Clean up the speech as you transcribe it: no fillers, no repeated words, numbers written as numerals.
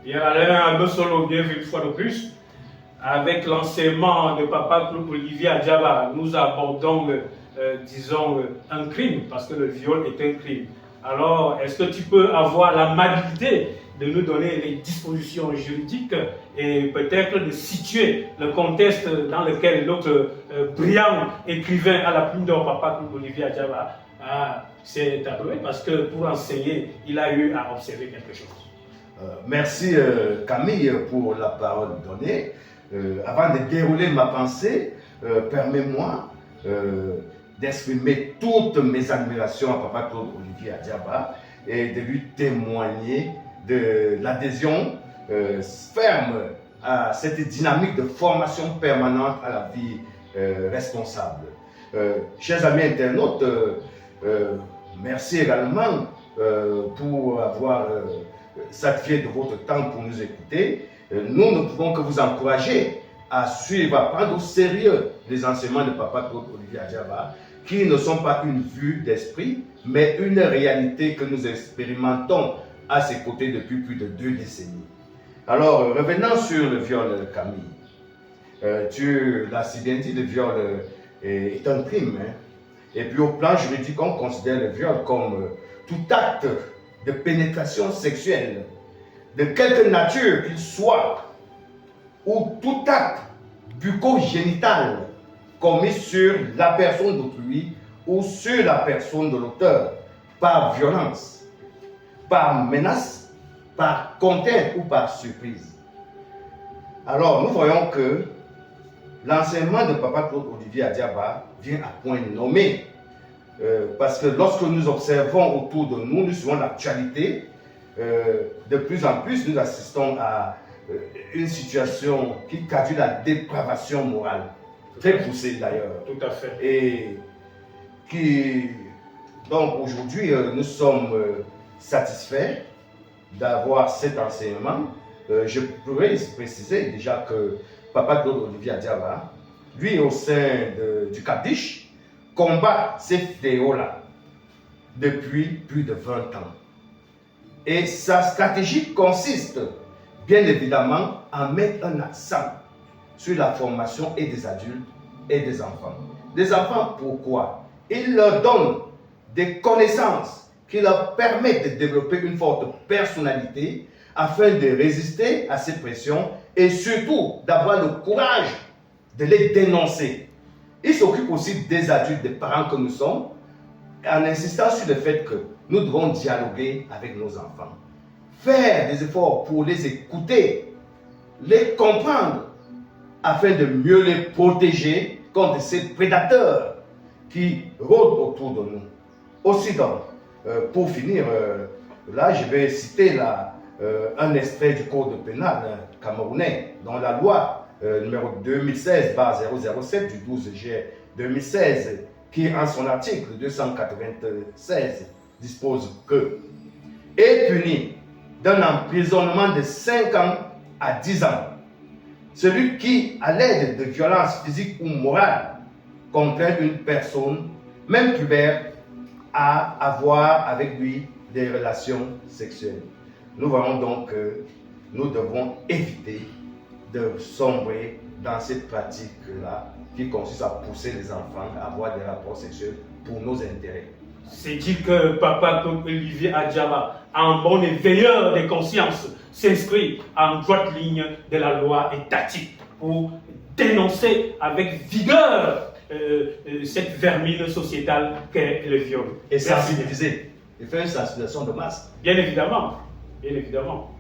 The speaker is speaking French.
Bien, Alain Abosolo, bienvenue une fois de plus. Avec l'enseignement de Papa Claude Olivier Adjaba, nous abordons, disons, un crime, parce que le viol est un crime. Alors, est-ce que tu peux avoir l'amabilité de nous donner les dispositions juridiques et peut-être de situer le contexte dans lequel notre brillant écrivain à la plume d'or, Papa Claude Olivier Adjaba, s'est appelé, parce que pour enseigner, il a eu à observer quelque chose. Merci Camille pour la parole donnée. Avant de dérouler ma pensée, permets-moi d'exprimer toutes mes admirations à Papa Claude Olivier Adjaba et de lui témoigner de l'adhésion ferme à cette dynamique de formation permanente à la vie responsable. Chers amis internautes, merci également pour avoir satisfait de votre temps pour nous écouter. Nous ne pouvons que vous encourager à suivre, à prendre au sérieux les enseignements de Papa Claude Olivier Adjaba, qui ne sont pas une vue d'esprit, mais une réalité que nous expérimentons à ses côtés depuis plus de 2 décennies. Alors, revenons sur le viol, Camille. Tu l'as si bien dit, le viol est un crime. Hein? Et puis au plan juridique, on considère le viol comme tout acte de pénétration sexuelle, de quelque nature qu'il soit, ou tout acte bucco-génital commis sur la personne d'autrui ou sur la personne de l'auteur, par violence, par menace, par contrainte ou par surprise. Alors nous voyons que l'enseignement de Papa Claude Olivier Adjaba vient à point nommé. Parce que lorsque nous observons autour de nous, nous suivons l'actualité, de plus en plus nous assistons à une situation qui traduit la dépravation morale, très poussée d'ailleurs. Tout à fait. Et qui, donc aujourd'hui, nous sommes satisfaits d'avoir cet enseignement. Je pourrais préciser déjà que Papa Claude Olivier Adjaba, lui au sein du Kaddish, combat ces fléaux-là depuis plus de 20 ans. Et sa stratégie consiste, bien évidemment, à mettre un accent sur la formation et des adultes et des enfants. Des enfants, pourquoi? Il leur donne des connaissances qui leur permettent de développer une forte personnalité afin de résister à ces pressions et surtout d'avoir le courage de les dénoncer. Il s'occupe aussi des adultes, des parents que nous sommes, en insistant sur le fait que nous devons dialoguer avec nos enfants, faire des efforts pour les écouter, les comprendre, afin de mieux les protéger contre ces prédateurs qui rôdent autour de nous. Aussi donc, pour finir, là je vais citer un extrait du code pénal camerounais, dans la loi numéro 2016-007 du 12 juillet 2016, qui en son article 296 dispose que est puni d'un emprisonnement de 5 ans à 10 ans celui qui, à l'aide de violences physiques ou morales, contraint une personne, même pubère, à avoir avec lui des relations sexuelles. Nous voyons donc que nous devons éviter de sombrer dans cette pratique-là qui consiste à pousser les enfants à avoir des rapports sexuels pour nos intérêts. C'est dit que Papa Claude Olivier Adjaba, en bon éveilleur des consciences, s'inscrit en droite ligne de la loi étatique pour dénoncer avec vigueur cette vermine sociétale qu'est le viol. Et sensibiliser, et faire une sensibilisation de masse. Bien évidemment, bien évidemment.